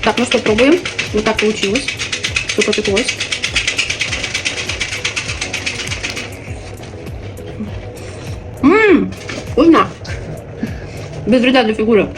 Так, ну что, пробуем. Вот так получилось. Все потеклось. Вкусно. Без вреда для фигуры.